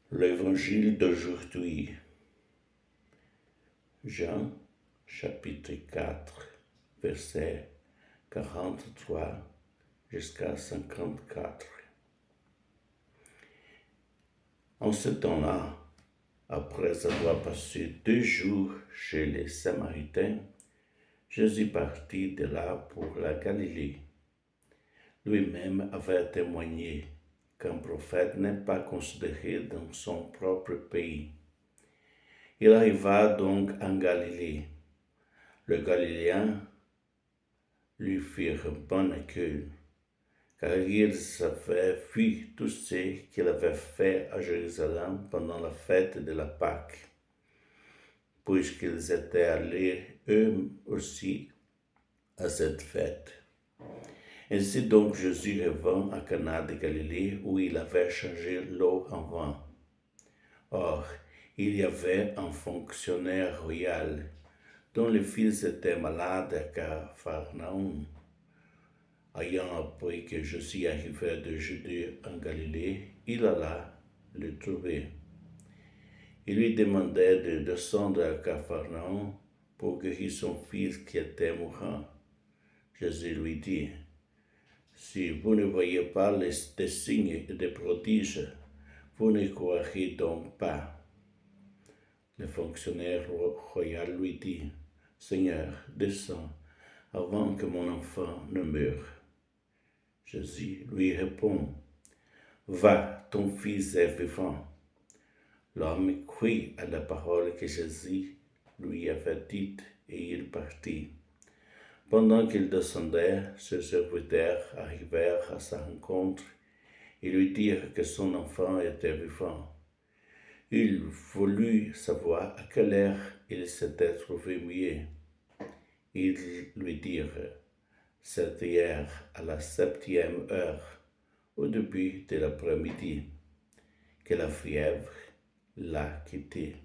L'Évangile d'aujourd'hui, Jean, chapitre 4, versets 43 jusqu'à 54. En ce temps-là, après avoir passé 2 jours chez les Samaritains, Jésus partit de là pour la Galilée. Lui-même avait témoigné qu'un prophète n'est pas considéré dans son propre pays. Il arriva donc en Galilée. Les Galiléens lui firent bon accueil, car ils avaient vu tout ce qu'il avait fait à Jérusalem pendant la fête de la Pâque, puisqu'ils étaient allés eux aussi à cette fête. Ainsi donc Jésus revint à Cana de Galilée, où il avait changé l'eau en vin. Or, il y avait un fonctionnaire royal dont le fils était malade à Capharnaüm. Ayant appris que Jésus arrivait de Judée en Galilée, il alla le trouver. Il lui demandait de descendre à Capharnaüm pour guérir son fils qui était mourant. Jésus lui dit: si vous ne voyez pas des signes et des prodiges, vous ne croirez donc pas. Le fonctionnaire royal lui dit: Seigneur, descends avant que mon enfant ne meure. Jésus lui répond: Va, ton fils est vivant. L'homme crut à la parole que Jésus lui avait dite et il partit. Pendant qu'il descendait, ses serviteurs arrivèrent à sa rencontre et lui dirent que son enfant était vivant. Il voulut savoir à quelle heure il s'était trouvé muet. Ils lui dirent: c'est hier à la 7e heure, au début de l'après-midi, que la fièvre l'a quitté.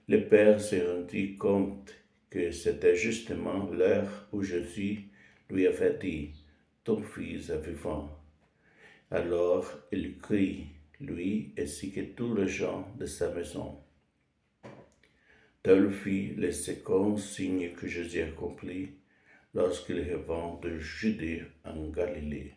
Le père se rendit compte que c'était justement l'heure où Jésus lui avait dit: ton fils est vivant. Alors il crie, lui ainsi que tous les gens de sa maison. Tel fut le second signe que Jésus accomplit lorsqu'il revint de Judée en Galilée.